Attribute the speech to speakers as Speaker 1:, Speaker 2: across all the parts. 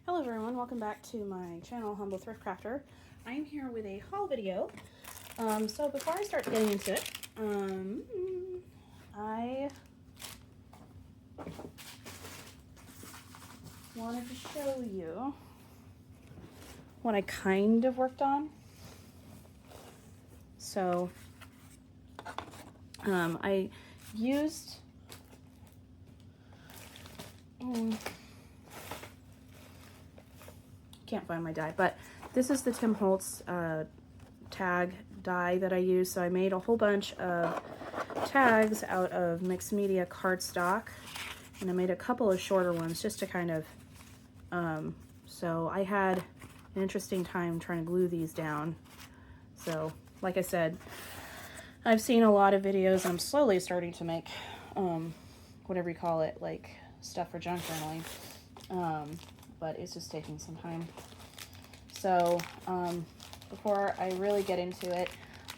Speaker 1: Hello everyone, welcome back to my channel, Humble Thrift Crafter. I am here with a haul video. So before I start getting into it, I wanted to show you what I kind of worked on. So I used can't find my die, but this is the Tim Holtz tag die that I use. So I made a whole bunch of tags out of mixed media cardstock, and I made a couple of shorter ones just to kind of so I had an interesting time trying to glue these down. So like I said, I've seen a lot of videos and I'm slowly starting to make whatever you call it, like stuff for junk journaling, but it's just taking some time. So before I really get into it,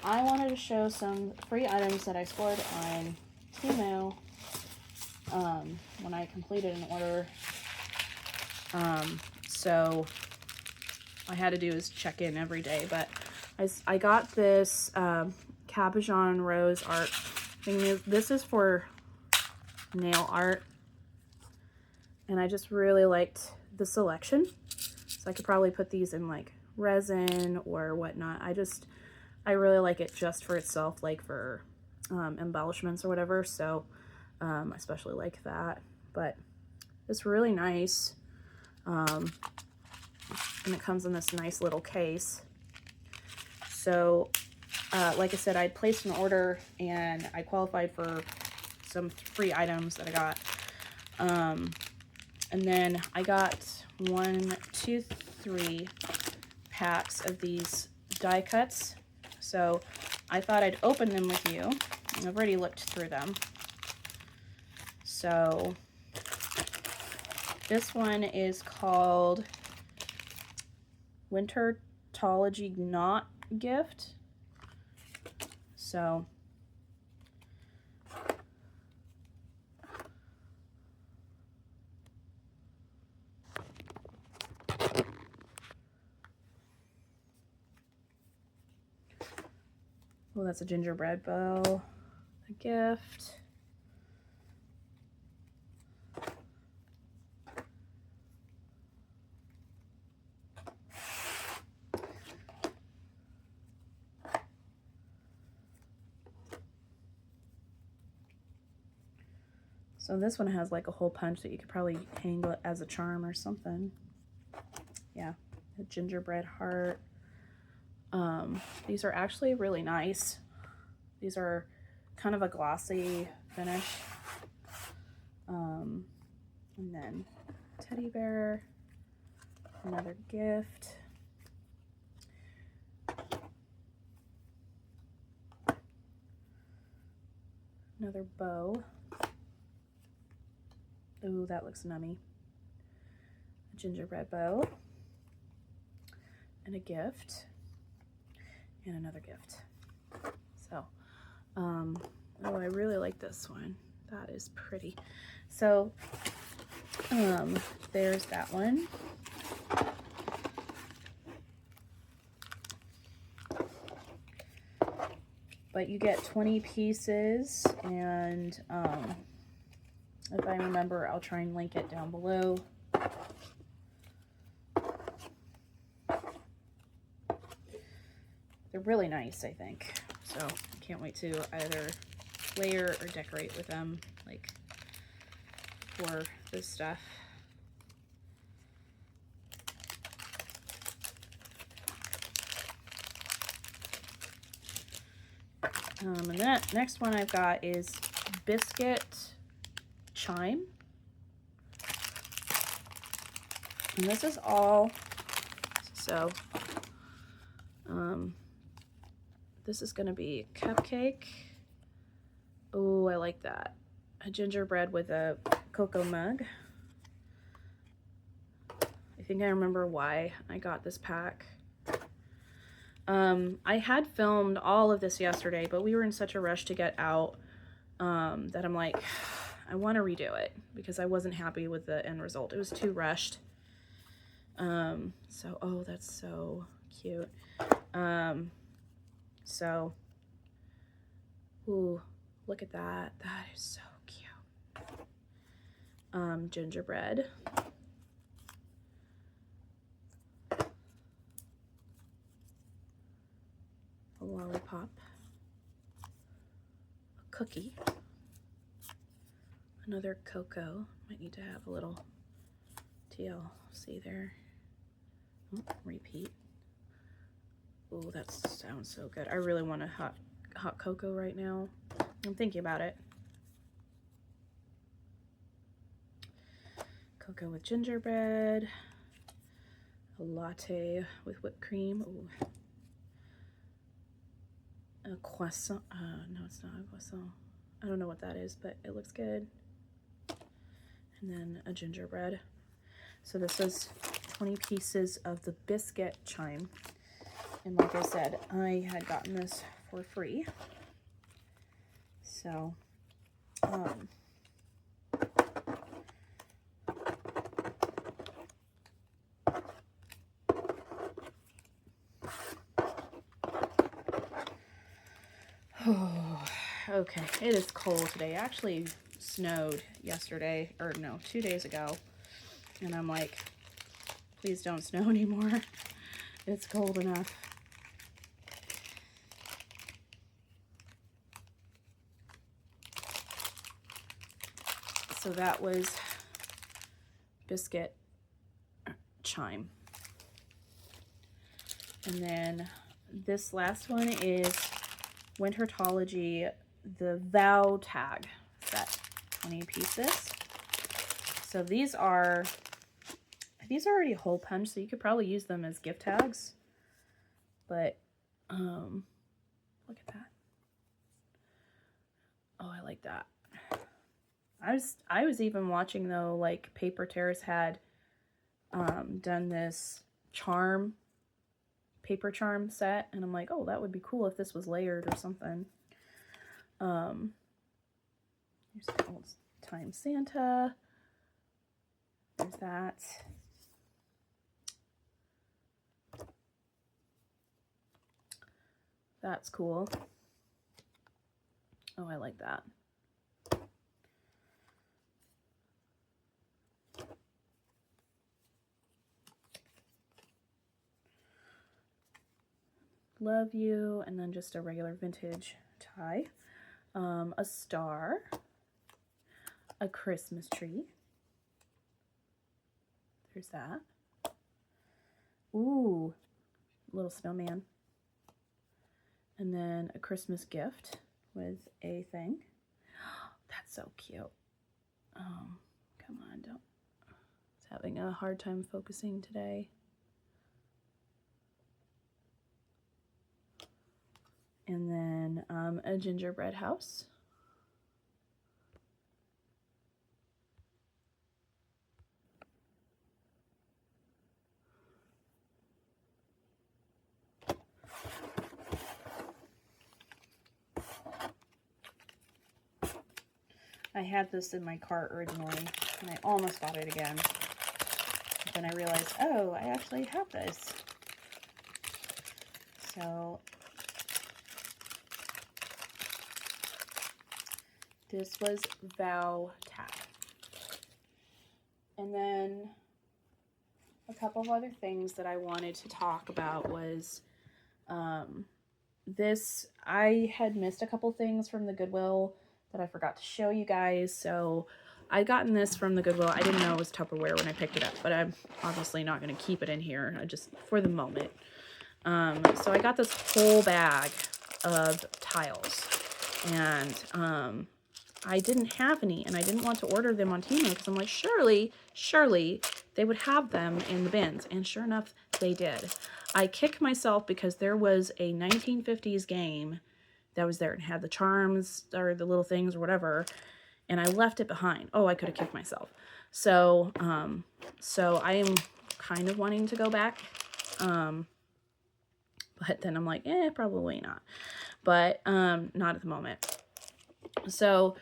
Speaker 1: I wanted to show some free items that I scored on Temu when I completed an order. So all I had to do is check in every day, but I got this Cabochon Rose art thing. This is for nail art, and I just really liked the selection. So I could probably put these in like resin or whatnot. I really like it just for itself, like for embellishments or whatever. So I especially like that, but it's really nice. And it comes in this nice little case. So like I said, I placed an order and I qualified for some free items that I got. And then I got 1, 2, 3 packs of these die cuts. So I thought I'd open them with you. I've already looked through them. So this one is called Wintertology Knot Gift. So oh, that's a gingerbread bow, a gift. So this one has like a hole punch that you could probably hang as a charm or something. Yeah, a gingerbread heart. These are actually really nice. These are kind of a glossy finish. And then teddy bear, another gift. Another bow. Ooh, that looks nummy. A gingerbread bow. And a gift. And another gift. So, oh, I really like this one. That is pretty. So, there's that one. But you get 20 pieces, and if I remember, I'll try and link it down below. They're really nice, I think. So I can't wait to either layer or decorate with them, like for this stuff. And that next one I've got is Biscuit Chime. And this is all, so this is going to be a cupcake. Oh, I like that. A gingerbread with a cocoa mug. I think I remember why I got this pack. I had filmed all of this yesterday, but we were in such a rush to get out that I'm like, I want to redo it because I wasn't happy with the end result. It was too rushed. So, oh, that's so cute. So, ooh, look at that. That is so cute. Gingerbread. A lollipop. A cookie. Another cocoa. Might need to have a little TLC there. Oh, repeat. Oh, that sounds so good. I really want a hot cocoa right now. I'm thinking about it. Cocoa with gingerbread. A latte with whipped cream. Ooh. A croissant. No, it's not a croissant. I don't know what that is, but it looks good. And then a gingerbread. So this was 20 pieces of the biscuit chime. And like I said, I had gotten this for free. So, oh, okay, it is cold today. It actually snowed yesterday, or no, 2 days ago. And I'm like, please don't snow anymore. It's cold enough. So that was biscuit chime. And then this last one is Wintertology, the Vow Tag set, 20 pieces. So these are already hole punched, so you could probably use them as gift tags. But look at that. Oh, I like that. I was even watching though, like Paper Terrace had done this paper charm set, and I'm like, oh, that would be cool if this was layered or something. Here's the old time Santa. There's that. That's cool. Oh, I like that. Love you, and then just a regular vintage tie. A star. A Christmas tree. There's that. Ooh, little snowman. And then a Christmas gift with a thing. That's so cute. Come on, don't. It's having a hard time focusing today. And then a gingerbread house. I had this in my cart originally, and I almost bought it again. But then I realized, oh, I actually have this. So this was Vow Tag. And then a couple of other things that I wanted to talk about was I had missed a couple things from the Goodwill that I forgot to show you guys. So I gotten this from the Goodwill. I didn't know it was Tupperware when I picked it up, but I'm obviously not going to keep it in here, just for the moment. So I got this whole bag of tiles, and I didn't have any, and I didn't want to order them on Temu because I'm like, surely they would have them in the bins, and sure enough, they did. I kick myself because there was a 1950s game that was there and had the charms or the little things or whatever, and I left it behind. Oh, I could have kicked myself. So, so I am kind of wanting to go back, but then I'm like, probably not. But not at the moment. So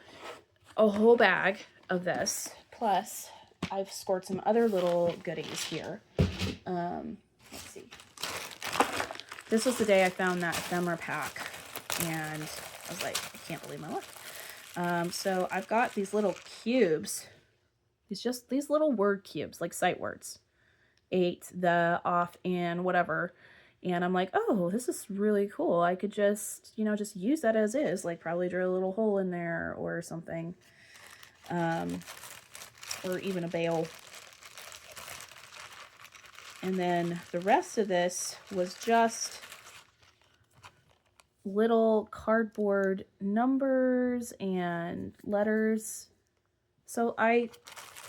Speaker 1: a whole bag of this, plus I've scored some other little goodies here. Let's see. This was the day I found that ephemera pack, and I was like, I can't believe my luck. So I've got these little cubes. It's just these little word cubes, like sight words. 8, the, off, and whatever. And I'm like, oh, this is really cool. I could just, you know, just use that as is. Like probably drill a little hole in there or something. Or even a bail. And then the rest of this was just little cardboard numbers and letters. So I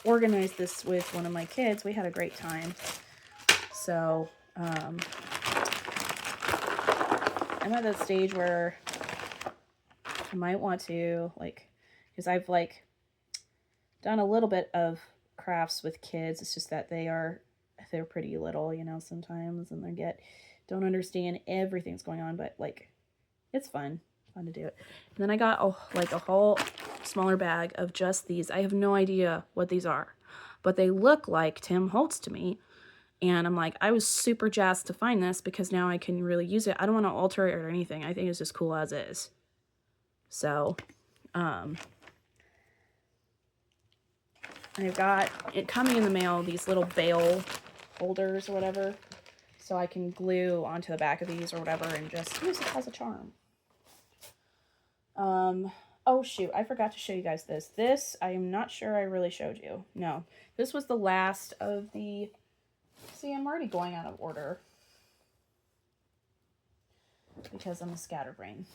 Speaker 1: organized this with one of my kids. We had a great time. So I'm at that stage where I might want to, like, because I've like done a little bit of crafts with kids. It's just that they're pretty little, you know, sometimes, and don't understand everything that's going on, but like it's fun to do it. And then I got a whole smaller bag of just these. I have no idea what these are, but they look like Tim Holtz to me. And I'm like, I was super jazzed to find this because now I can really use it. I don't want to alter it or anything. I think it's just cool as is. So, I've got it coming in the mail, these little bail holders or whatever. So I can glue onto the back of these or whatever and just use it as a charm. Oh shoot, I forgot to show you guys this. This, I am not sure I really showed you. No, this was the last of the, see, I'm already going out of order because I'm a scatterbrain.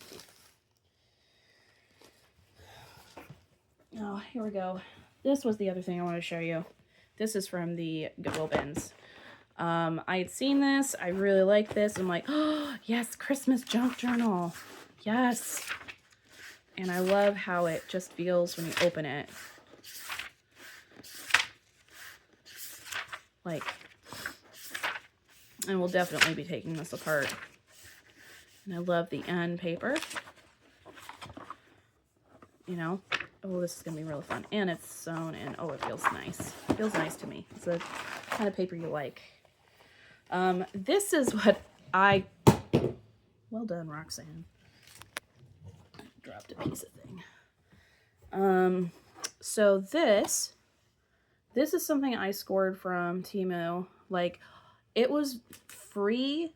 Speaker 1: Oh, here we go. This was the other thing I wanted to show you. This is from the Goodwill bins. I had seen this. I really like this. I'm like, oh, yes, Christmas junk journal. Yes. And I love how it just feels when you open it. Like, and we'll definitely be taking this apart. And I love the end paper. You know, oh, this is going to be really fun. And it's sewn in. Oh, it feels nice. It feels nice to me. It's the kind of paper you like. This is what well done, Roxanne. Dropped a piece of thing. So this is something I scored from Temu. Like, it was free-ish.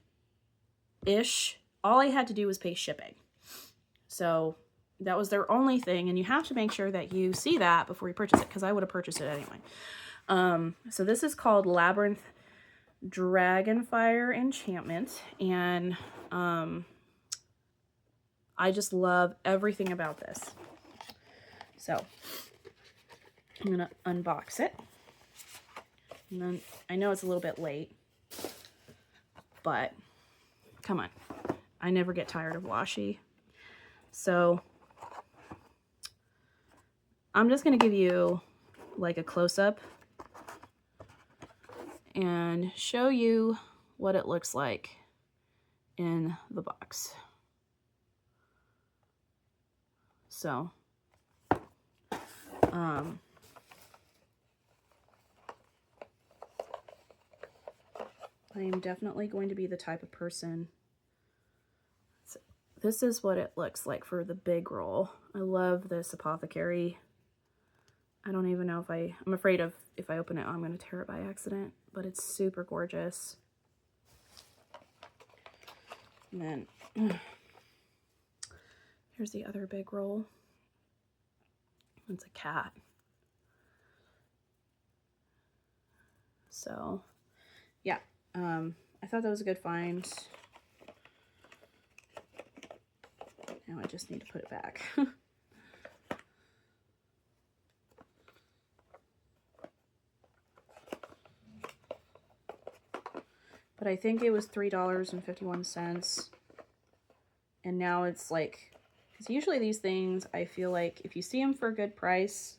Speaker 1: All I had to do was pay shipping. So that was their only thing, and you have to make sure that you see that before you purchase it, because I would have purchased it anyway. So this is called Labyrinth Dragonfire Enchantment, and I just love everything about this. So I'm gonna unbox it, and then I know it's a little bit late, but come on, I never get tired of washi. So I'm just gonna give you like a close-up and show you what it looks like in the box. So, I am definitely going to be the type of person. So this is what it looks like for the big roll. I love this apothecary. I don't even know I'm afraid of if I open it, I'm going to tear it by accident, but it's super gorgeous. And then here's the other big roll. It's a cat. So yeah, I thought that was a good find. Now I just need to put it back. But I think it was $3.51. And now it's like, because usually these things, I feel like if you see them for a good price,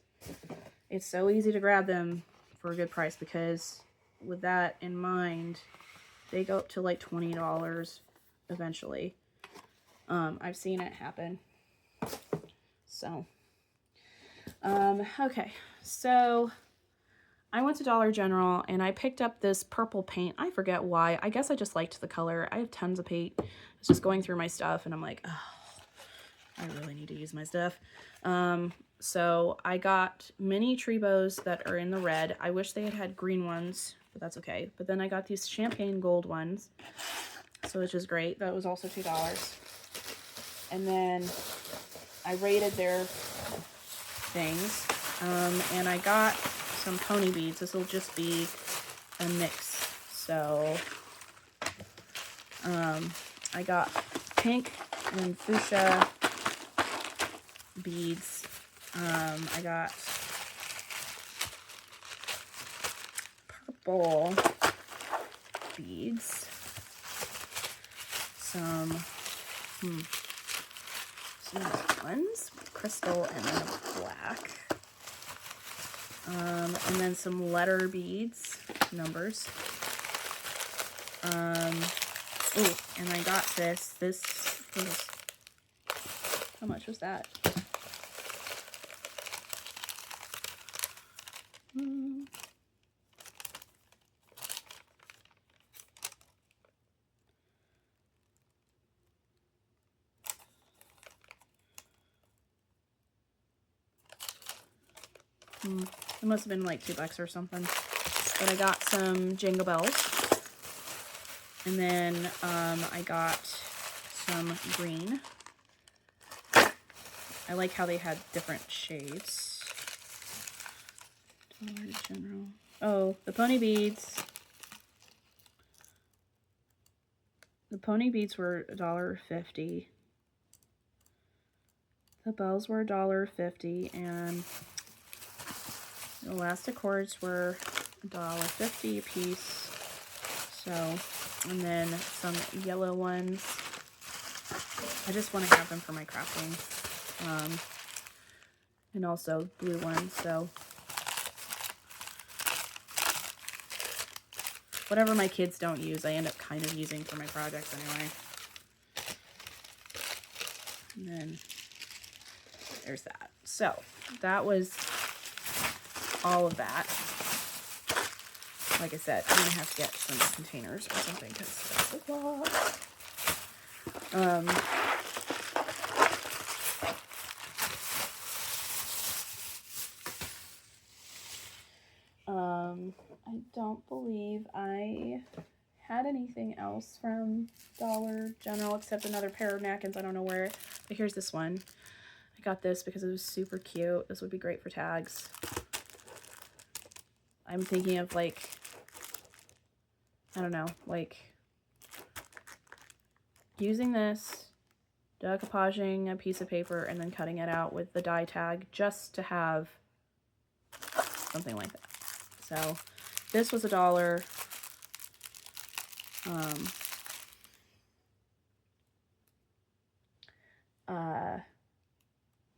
Speaker 1: it's so easy to grab them for a good price, because with that in mind, they go up to like $20 eventually. I've seen it happen. So, okay. So I went to Dollar General and I picked up this purple paint. I forget why. I guess I just liked the color. I have tons of paint. I was just going through my stuff and I'm like, oh, I really need to use my stuff. So I got mini tree bows that are in the red. I wish they had had green ones, but that's okay. But then I got these champagne gold ones, so which is great. That was also $2. And then I rated their things, and I got some pony beads. This will just be a mix. So I got pink and fuchsia beads. I got purple beads, some nice ones, crystal and then a black, and then some letter beads, numbers. Oh, and I got this was, how much was that? It must have been like $2 or something. But I got some jingle bells. And then I got some green. I like how they had different shades. Dollar General. Oh, the pony beads. The pony beads were $1.50. The bells were $1.50, and the elastic cords were $1.50 a piece. So, and then some yellow ones. I just want to have them for my crafting. And also blue ones. So, whatever my kids don't use, I end up kind of using for my projects anyway. And then there's that. So, that was all of that. Like I said, I'm going to have to get some containers or something because that's a lot. I don't believe I had anything else from Dollar General except another pair of napkins. I don't know where, but here's this one. I got this because it was super cute. This would be great for tags. I'm thinking of like, I don't know, like using this, decoupaging a piece of paper, and then cutting it out with the die tag just to have something like that. So this was $1.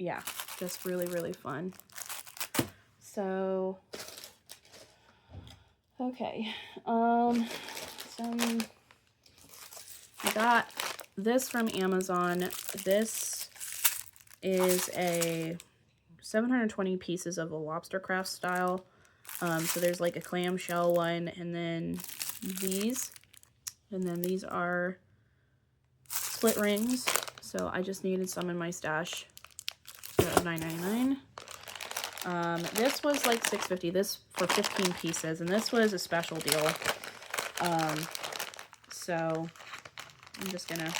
Speaker 1: Yeah, just really, really fun. So, okay. I got this from Amazon. This is a 720 pieces of a lobster craft style. So there's like a clamshell one, and then these are split rings. So I just needed some in my stash. That was $9.99. This was like $6.50. This for 15 pieces, and this was a special deal. So I'm just gonna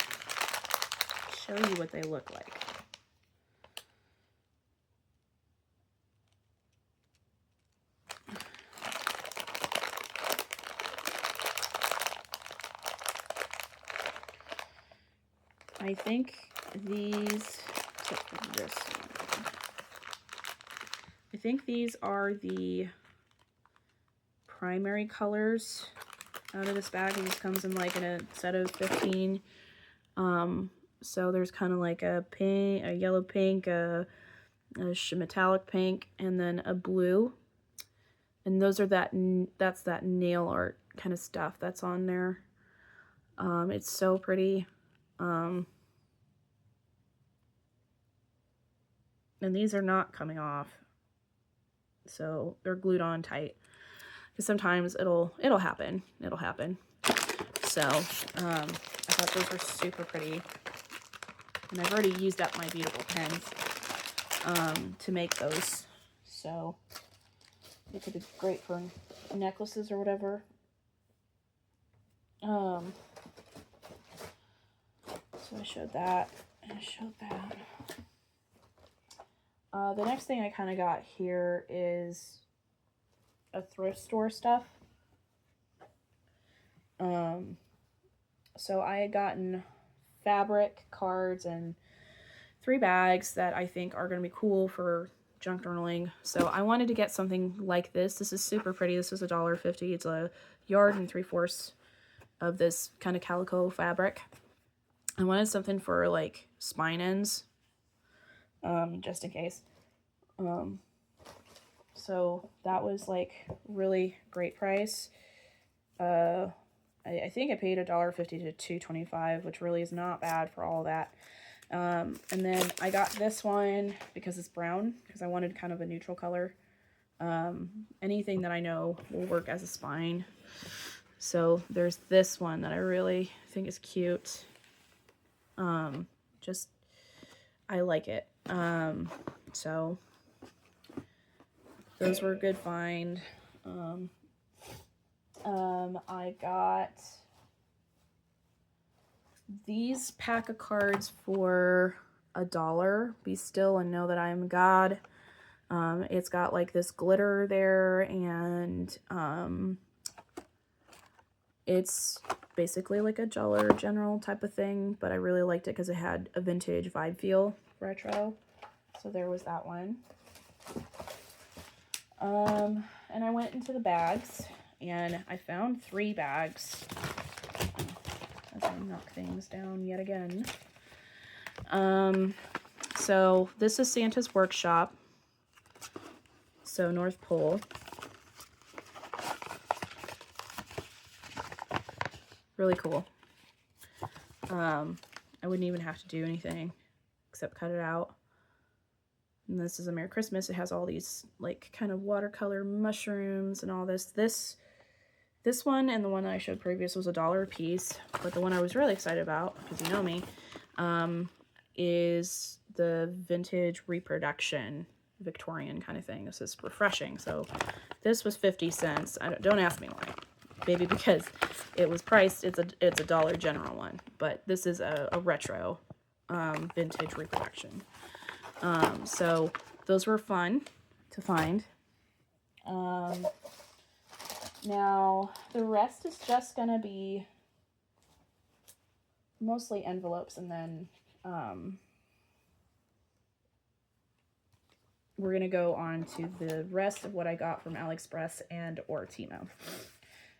Speaker 1: show you what they look like. I think these, this one. I think these are the primary colors out of this bag. This comes in like in a set of 15. So there's kind of like a pink, a yellow pink, a metallic pink, and then a blue. And those are that's that nail art kind of stuff that's on there. It's so pretty. And these are not coming off, so they're glued on tight. because sometimes it'll happen. So I thought those were super pretty, and I've already used up my beautiful pens to make those, so it could be great for necklaces or whatever. So I showed that, and I showed that. The next thing I kind of got here is a thrift store stuff. So I had gotten fabric cards and 3 bags that I think are going to be cool for junk journaling. So I wanted to get something like this. This is super pretty. This is $1.50. It's a 1 3/4 of this kind of calico fabric. I wanted something for like spine ends, just in case. So that was like really great price. I think I paid $1.50 to $2.25, which really is not bad for all that. And then I got this one because it's brown, because I wanted kind of a neutral color. Anything that I know will work as a spine. So there's this one that I really think is cute. Just, I like it. So those were a good find. I got these pack of cards for $1. Be still and know that I am God. It's got like this glitter there, and it's basically like a Dollar General type of thing, but I really liked it because it had a vintage vibe feel, retro. So there was that one. And I went into the bags, and I found 3 bags. As I knock things down yet again. So this is Santa's Workshop. So North Pole. Really cool. I wouldn't even have to do anything except cut it out. And this is a Merry Christmas. It has all these like kind of watercolor mushrooms and all this. This one and the one that I showed previous was $1 a piece. But the one I was really excited about, because you know me, is the vintage reproduction Victorian kind of thing. This is refreshing. So this was 50 cents. Don't ask me why. Maybe because it was priced. It's a Dollar General one. But this is a retro vintage reproduction. So those were fun to find. Now the rest is just gonna be mostly envelopes, and then we're gonna go on to the rest of what I got from AliExpress and or Timo.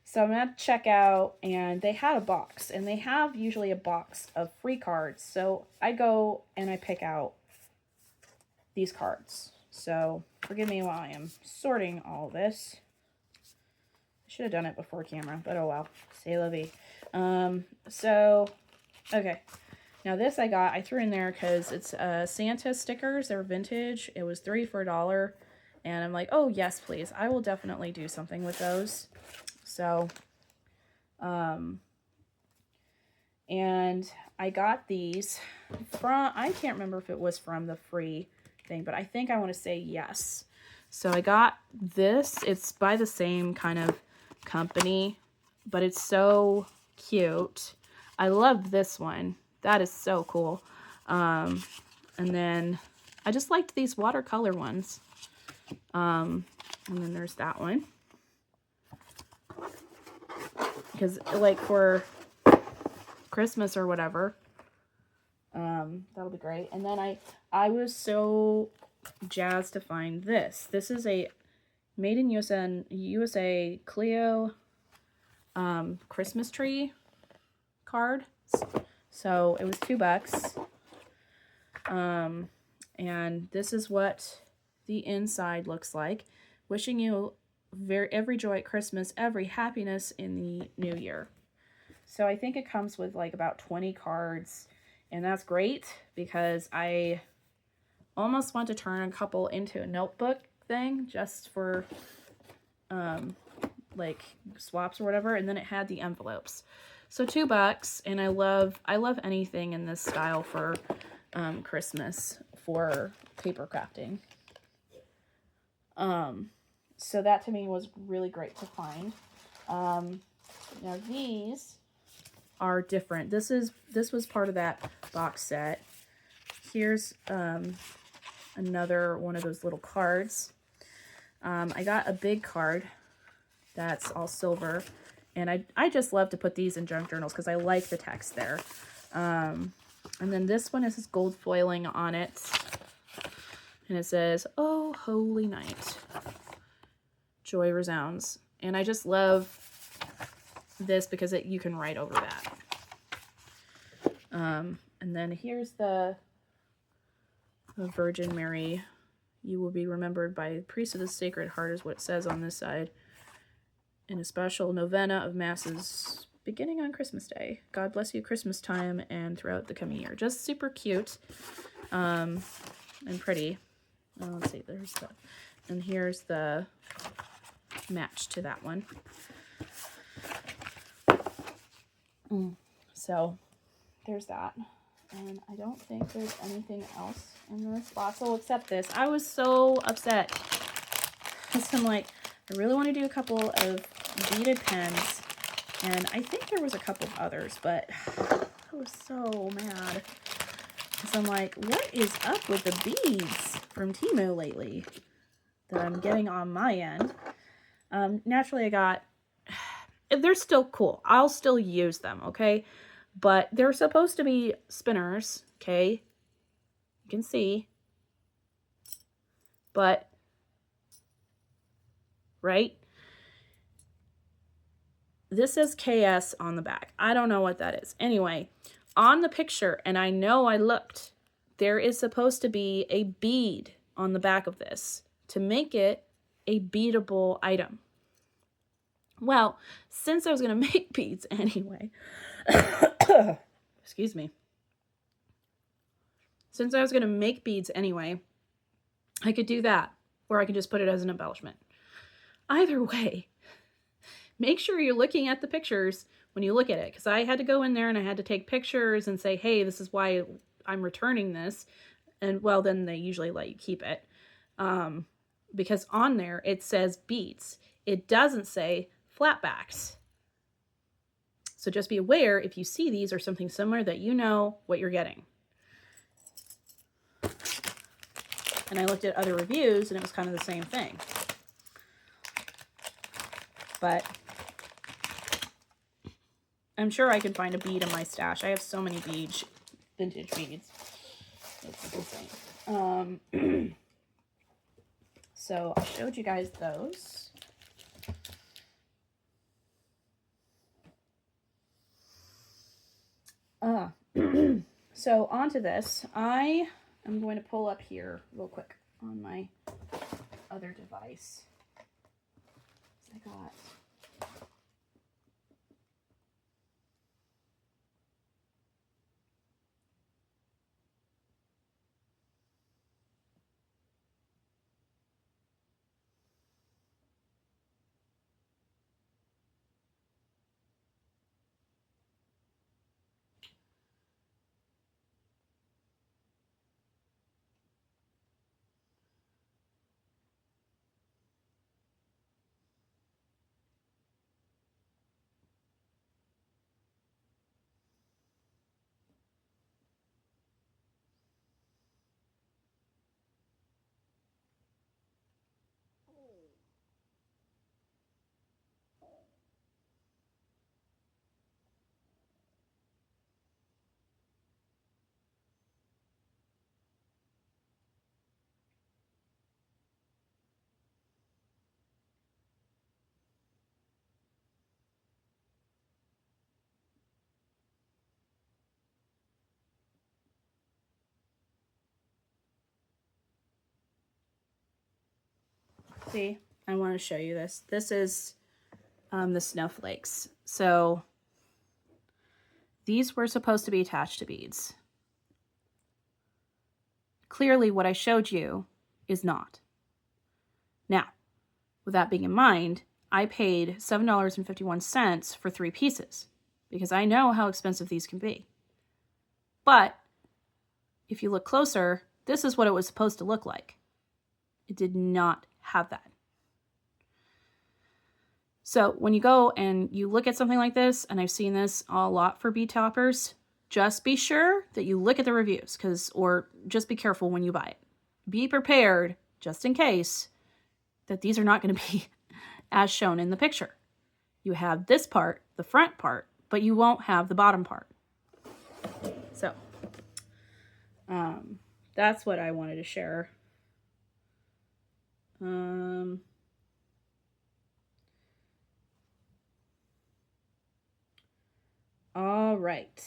Speaker 1: So I'm at checkout, and they had a box, and they have usually a box of free cards. So I go and I pick out these cards. So forgive me while I am sorting all this. I should have done it before camera, but oh well. C'est la vie. So, okay. Now this I threw in there because it's Santa stickers. They're vintage. It was 3 for $1. And I'm like, oh yes, please. I will definitely do something with those. So, and I got these from, I can't remember if it was from the free thing, but I think I want to say yes. So I got this. It's by the same kind of company, but it's so cute. I love this one. That is so cool. And then I just liked these watercolor ones. And then there's that one. Because like for Christmas or whatever, that'll be great. And then I was so jazzed to find this. This is a made in USA Clio Christmas tree card. So it was $2. And this is what the inside looks like. Wishing you every joy at Christmas, every happiness in the new year. So I think it comes with like about 20 cards, and that's great because I almost want to turn a couple into a notebook thing just for like swaps or whatever, and then it had the envelopes. So $2, and I love anything in this style for Christmas for paper crafting. So that to me was really great to find. Now these are different. This was part of that box set. Here's another one of those little cards. I got a big card that's all silver, and I just love to put these in junk journals because I like the text there. And then this one is this gold foiling on it, and it says, "Oh, holy night, joy resounds." And I just love this because you can write over that. And then here's the Virgin Mary. You will be remembered by the priest of the Sacred Heart is what it says on this side. In a special novena of masses beginning on Christmas Day. God bless you Christmas time and throughout the coming year. Just super cute and pretty. Let's see, there's the, and here's the match to that one. So there's that. And I don't think there's anything else in this bottle except this. I was so upset because I'm like, I really want to do a couple of beaded pens, and I think there was a couple of others, but I was so mad because I'm like, what is up with the beads from Temu lately that I'm getting on my end? Naturally, I got, they're still cool. I'll still use them, okay? But they're supposed to be spinners, okay? You can see. But, right? This says KS on the back. I don't know what that is. Anyway, on the picture, and I know I looked, there is supposed to be a bead on the back of this to make it a beadable item. Well, since I was going to make beads anyway, excuse me. Since I was going to make beads anyway, I could do that, or I could just put it as an embellishment. Either way, make sure you're looking at the pictures when you look at it, because I had to go in there and I had to take pictures and say, hey, this is why I'm returning this. And well, then they usually let you keep it. Because on there, it says beads. It doesn't say flatbacks. So just be aware if you see these or something similar that you know what you're getting. And I looked at other reviews and it was kind of the same thing. But I'm sure I can find a bead in my stash. I have so many vintage beads. It's insane. So I showed you guys those. So onto this. I am going to pull up here real quick on my other device. I got see, I want to show you this. This is the snowflakes. So these were supposed to be attached to beads. Clearly what I showed you is not. Now, with that being in mind, I paid $7.51 for 3 pieces because I know how expensive these can be. But if you look closer, this is what it was supposed to look like. It did not have that. So when you go and you look at something like this, and I've seen this a lot for bead toppers, just be sure that you look at the reviews, or just be careful when you buy it. Be prepared, just in case, that these are not going to be as shown in the picture. You have this part, the front part, but you won't have the bottom part. So, that's what I wanted to share. All right.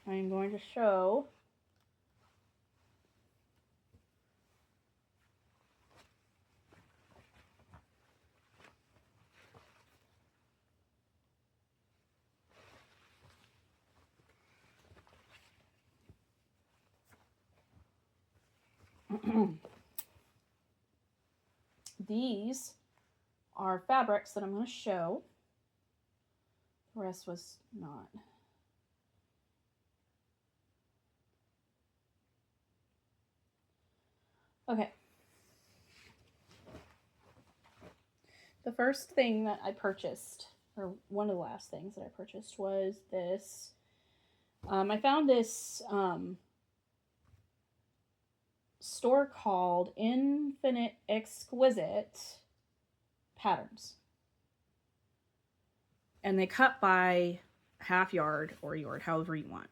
Speaker 1: I'm going to show these are fabrics that I'm going to show. The rest was not. Okay. The first thing that I purchased, or one of the last things that I purchased, was this. I found this store called Infinite Exquisite Patterns. And they cut by half yard or yard, however you want.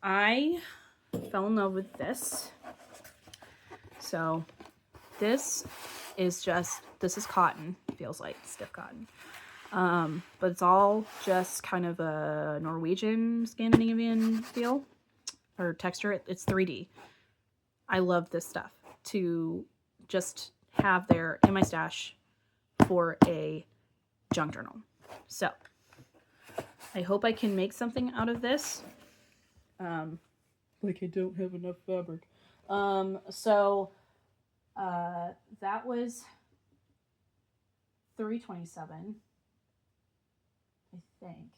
Speaker 1: I fell in love with this. So this is cotton, feels like stiff cotton. But it's all just kind of a Norwegian, Scandinavian feel or texture. It's 3D. I love this stuff to just have there in my stash for a junk journal. So I hope I can make something out of this. Like I don't have enough fabric. That was $3.27, I think.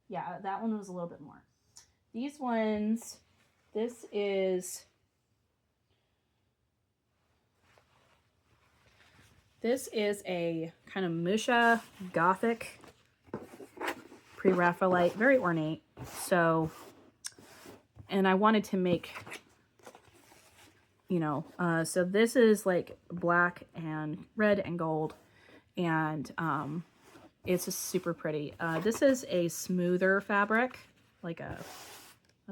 Speaker 1: Yeah, that one was a little bit more. These ones, this is a kind of Musha Gothic pre-Raphaelite, very ornate. So, and I wanted to make, so this is like black and red and gold, and it's just super pretty. This is a smoother fabric, I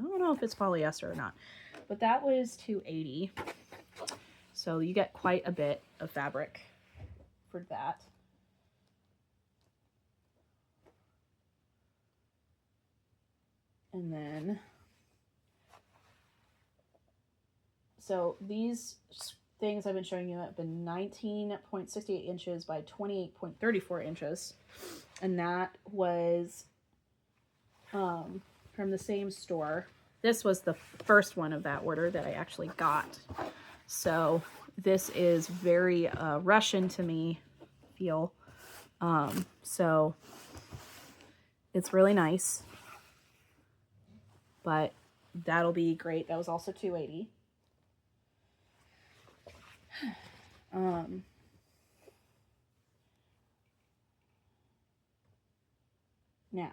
Speaker 1: don't know if it's polyester or not, but that was $2.80. So you get quite a bit of fabric for that. And then, so these things I've been showing you have been 19.68 inches by 28.34 inches. And that was from the same store. This was the first one of that order that I actually got. So this is very Russian to me feel. So it's really nice. But that'll be great. That was also $2.80. Now,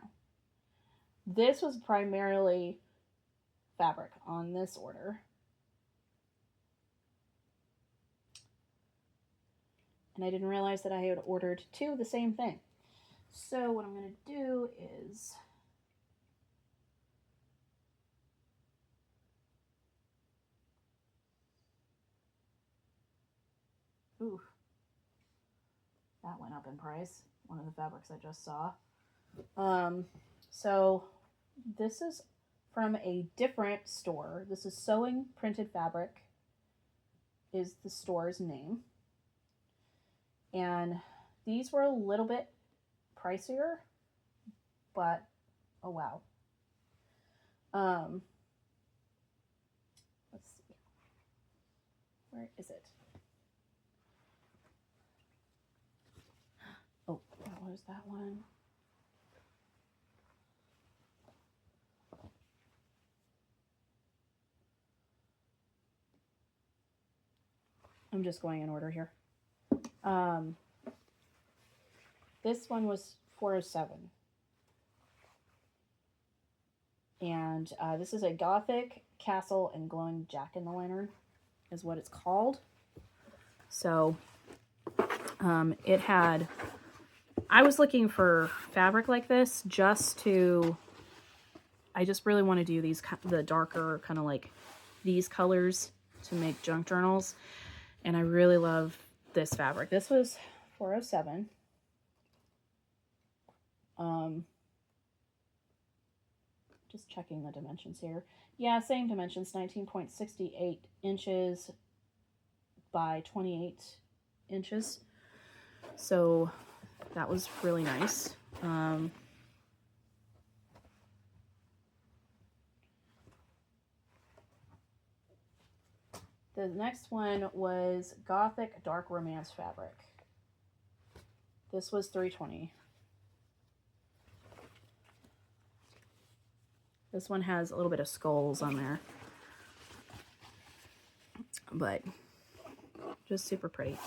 Speaker 1: this was primarily fabric on this order. And I didn't realize that I had ordered two of the same thing. So what I'm going to do is ooh, that went up in price. One of the fabrics I just saw. So this is from a different store. This is Sewing Printed Fabric is the store's name. And these were a little bit pricier, but oh wow. Let's see. Where is it? Oh, that was that one. I'm just going in order here. This one was $407. And this is a Gothic Castle and Glowing Jack-o'-lantern is what it's called. So it had, I was looking for fabric like this just to, I just really want to do these, the darker kind of like these colors to make junk journals. And I really love this fabric. This was $407. Just checking the dimensions here. Yeah, same dimensions, 19.68 inches by 28 inches. So that was really nice. The next one was Gothic Dark Romance fabric. This was $320. This one has a little bit of skulls on there, but just super pretty.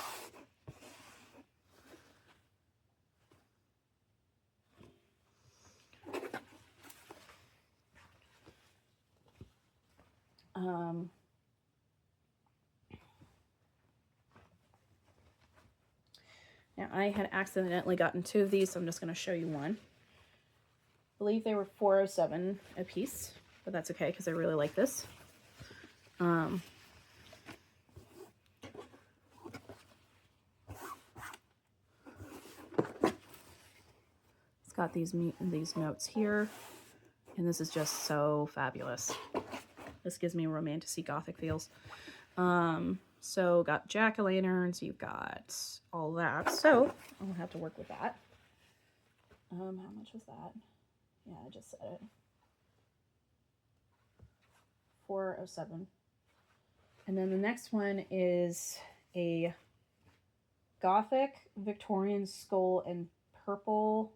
Speaker 1: Now I had accidentally gotten 2 of these, so I'm just going to show you one. I believe they were $407 a piece, but that's okay because I really like this. It's got these notes here, and this is just so fabulous. This gives me romantic Gothic feels. So got jack-o'-lanterns, you've got all that. So I'll have to work with that. How much was that? Yeah, I just said it. $407. And then the next one is a Gothic Victorian skull in purple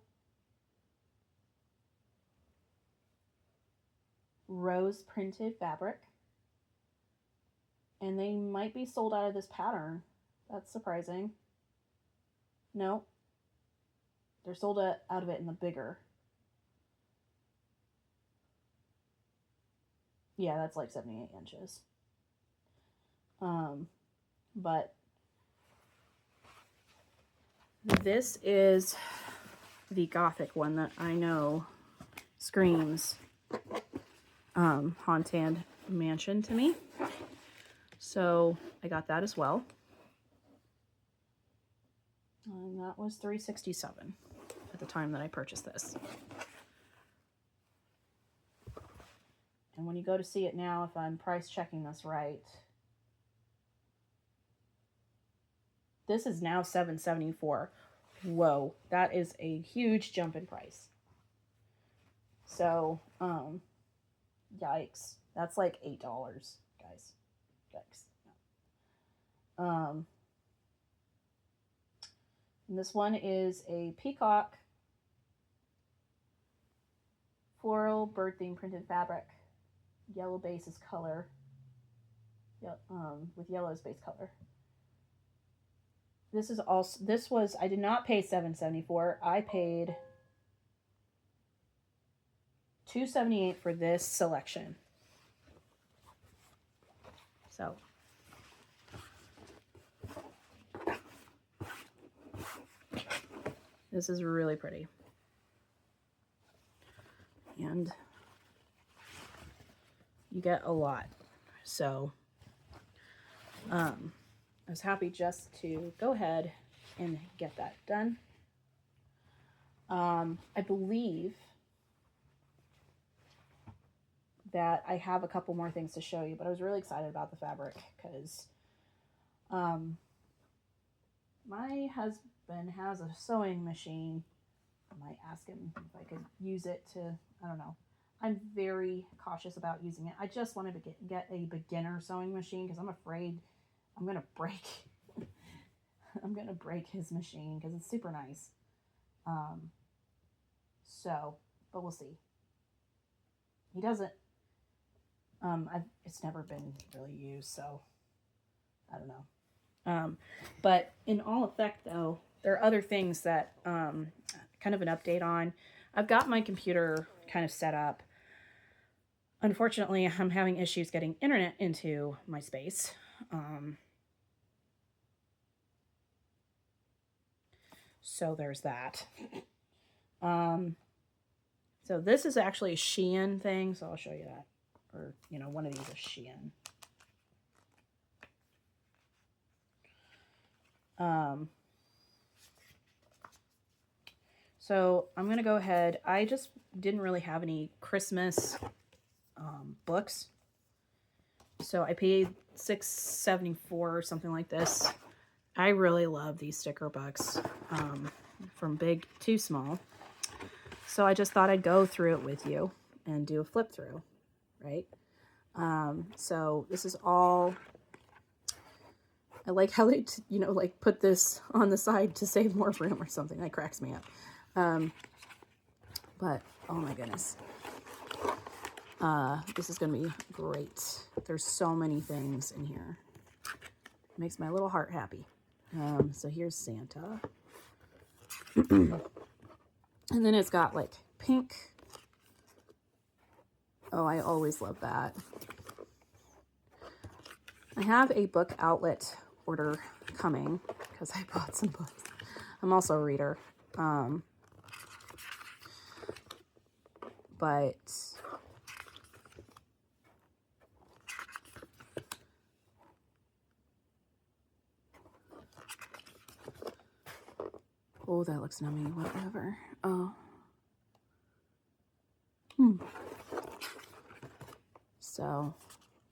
Speaker 1: rose printed fabric. And they might be sold out of this pattern. That's surprising. No. They're sold out of it in the bigger. Yeah, that's like 78 inches. But this is the Gothic one that I know screams Haunted Mansion to me. So I got that as well. And that was $367 at the time that I purchased this. And when you go to see it now, if I'm price checking this right, this is now $774. Whoa, that is a huge jump in price. So, yikes. That's like $8, guys. Yikes. And this one is a peacock floral bird theme printed fabric. Yellow base is color. With yellow as base color. This is also, this was, I did not pay $774. I paid $278 for this selection. So this is really pretty. And you get a lot. So I was happy just to go ahead and get that done. I believe that I have a couple more things to show you, but I was really excited about the fabric because my husband has a sewing machine I might ask him if I could use it to, I don't know. I'm very cautious about using it. I just wanted to get a beginner sewing machine because I'm afraid I'm going to break I'm going to break his machine because it's super nice. But we'll see. He doesn't, it's never been really used, so I don't know. But in all effect, though, there are other things that, kind of an update on. I've got my computer kind of set up. Unfortunately, I'm having issues getting internet into my space. So there's that. So this is actually a Shein thing, so I'll show you that. Or, you know, one of these is Shein. So I'm going to go ahead. I just didn't really have any Christmas books. So I paid $6.74 or something like this. I really love these sticker books, from big to small. So I just thought I'd go through it with you and do a flip through, right? So this is all, I like how they, you know, like put this on the side to save more room or something. That cracks me up. But, oh my goodness. This is going to be great. There's so many things in here. It makes my little heart happy. So here's Santa. And then it's got like pink. Oh, I always love that. I have a book outlet order coming because I bought some books. I'm also a reader. But oh, that looks nummy, whatever. Oh. So,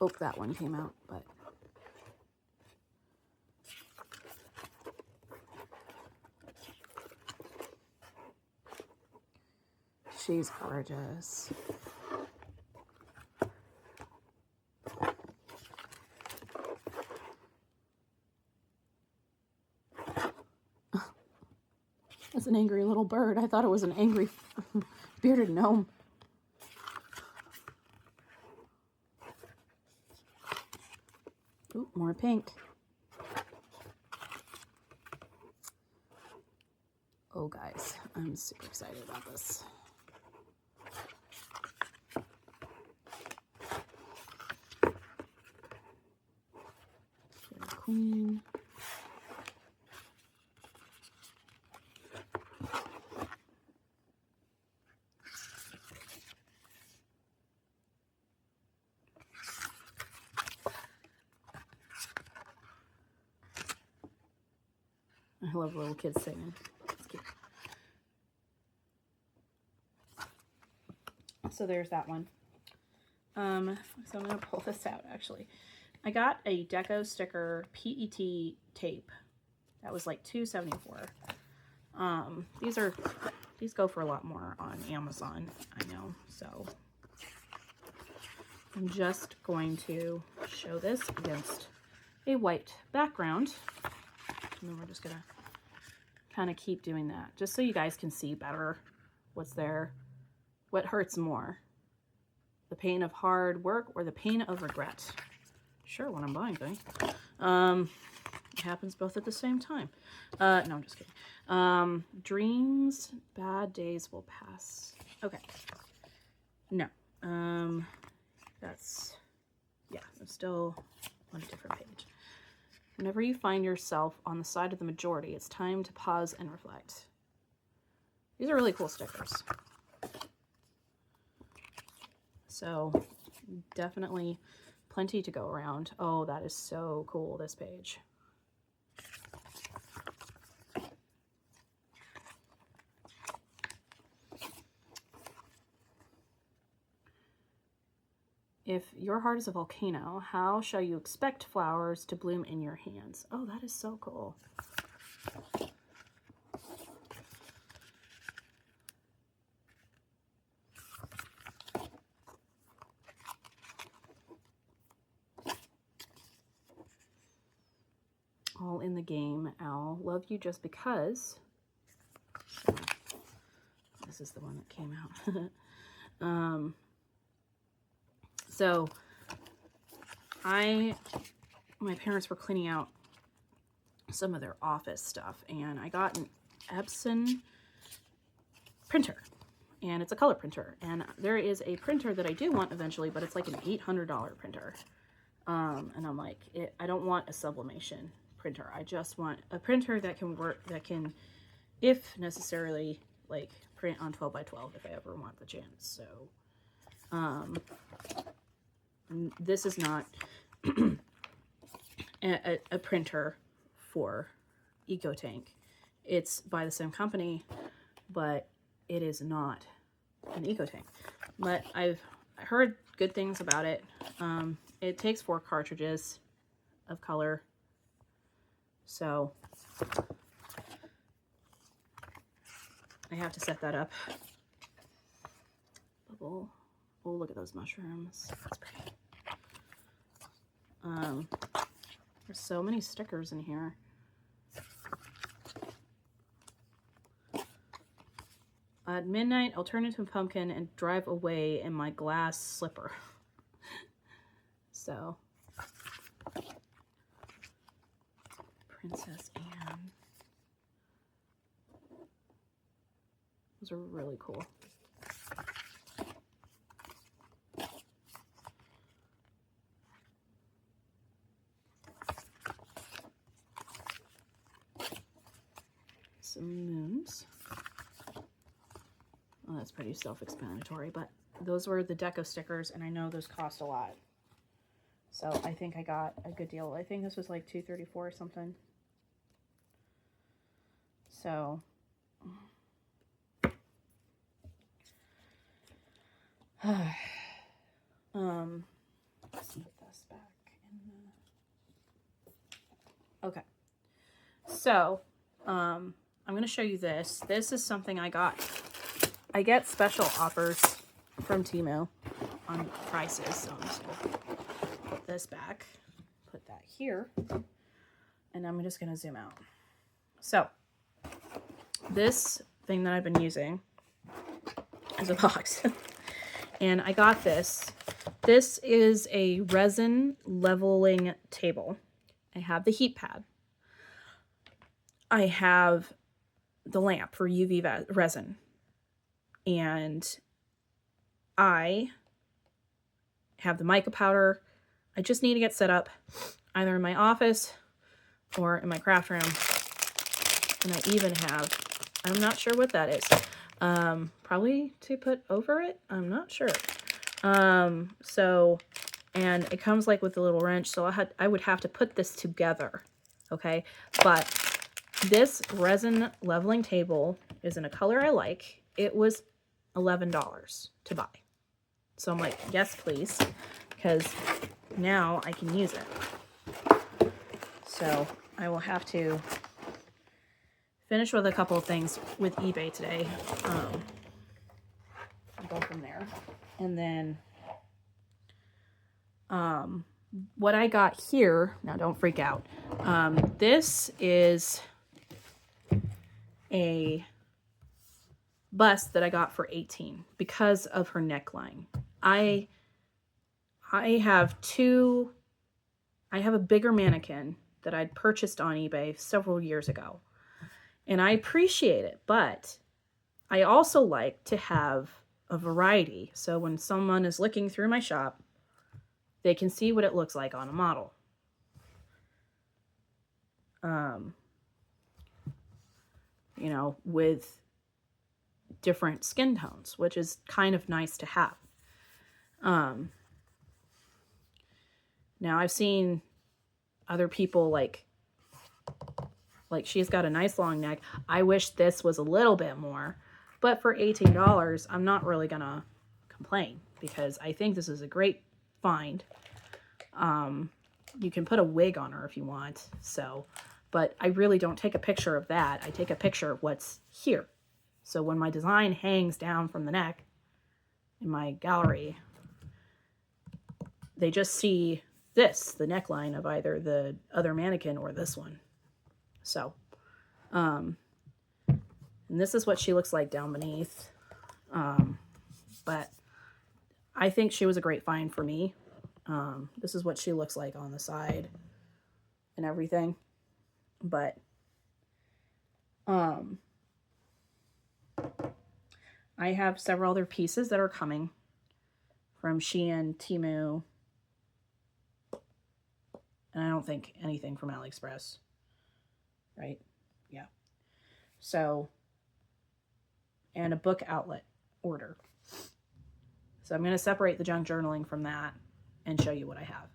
Speaker 1: oh, that one came out, but she's gorgeous. That's an angry little bird. I thought it was an angry bearded gnome. Ooh, more pink. Oh, guys, I'm super excited about this. Queen. I love little kids singing. It's cute. So there's that one. So I'm going to pull this out, actually. I got a Deco sticker PET tape. That was like $2.74. These go for a lot more on Amazon, I know. So I'm just going to show this against a white background. And then we're just gonna kind of keep doing that just so you guys can see better what's there. What hurts more? The pain of hard work or the pain of regret? Sure, when I'm buying things. It happens both at the same time. No, I'm just kidding. Dreams, bad days will pass. Okay. No. That's, yeah, I'm still on a different page. Whenever you find yourself on the side of the majority, it's time to pause and reflect. These are really cool stickers. So definitely plenty to go around. Oh, that is so cool, this page. If your heart is a volcano, how shall you expect flowers to bloom in your hands? Oh, that is so cool. game, I'll love you just because. So, this is the one that came out. So my parents were cleaning out some of their office stuff, and I got an Epson printer, and it's a color printer, and there is a printer that I do want eventually, but it's like an $800 printer. And I'm like, I don't want a sublimation printer. I just want a printer that can work, that can, if necessarily, like print on 12 by 12 if I ever want the chance. So, this is not a printer for EcoTank. It's by the same company, but it is not an EcoTank. But I've heard good things about it. It takes 4 cartridges of color. So I have to set that up. Bubble. Oh, look at those mushrooms. That's pretty. There's so many stickers in here. At midnight, I'll turn into a pumpkin and drive away in my glass slipper. So, Princess Anne. Those are really cool. Some moons. Well, that's pretty self-explanatory, but those were the deco stickers, and I know those cost a lot. So I think I got a good deal. I think this was like $2.34 or something. So let's put this back in the... Okay. So I'm going to show you this. This is something I got. I get special offers from Temu on prices, so I'm just going to put this back, put that here, and I'm just going to zoom out. So this thing that I've been using is a box, and I got this. This is a resin leveling table. I have the heat pad. I have the lamp for UV resin, and I have the mica powder. I just need to get set up either in my office or in my craft room. And I even have, I'm not sure what that is. Probably to put over it. I'm not sure. So, and it comes like with a little wrench. So I would have to put this together. Okay. But this resin leveling table is in a color I like. It was $11 to buy. So I'm like, yes, please, because now I can use it. So I will have to finish with a couple of things with eBay today. Go from there. And then what I got here, now don't freak out. This is a bust that I got for $18 because of her neckline. I have a bigger mannequin that I'd purchased on eBay several years ago, and I appreciate it, but I also like to have a variety. So when someone is looking through my shop, they can see what it looks like on a model. You know, with different skin tones, which is kind of nice to have. Now I've seen other people like she's got a nice long neck. I wish this was a little bit more, but for $18, I'm not really gonna complain because I think this is a great find. You can put a wig on her if you want. So, but I really don't take a picture of that. I take a picture of what's here. So when my design hangs down from the neck in my gallery, they just see this, the neckline of either the other mannequin or this one. So, and this is what she looks like down beneath. But I think she was a great find for me. This is what she looks like on the side and everything. But, I have several other pieces that are coming from Shein, Temu, and I don't think anything from AliExpress, right? Yeah. So, and a book outlet order. So I'm going to separate the junk journaling from that and show you what I have.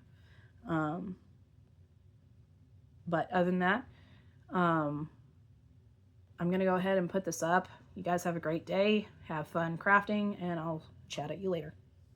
Speaker 1: But other than that, I'm going to go ahead and put this up. You guys have a great day. Have fun crafting, and I'll chat at you later.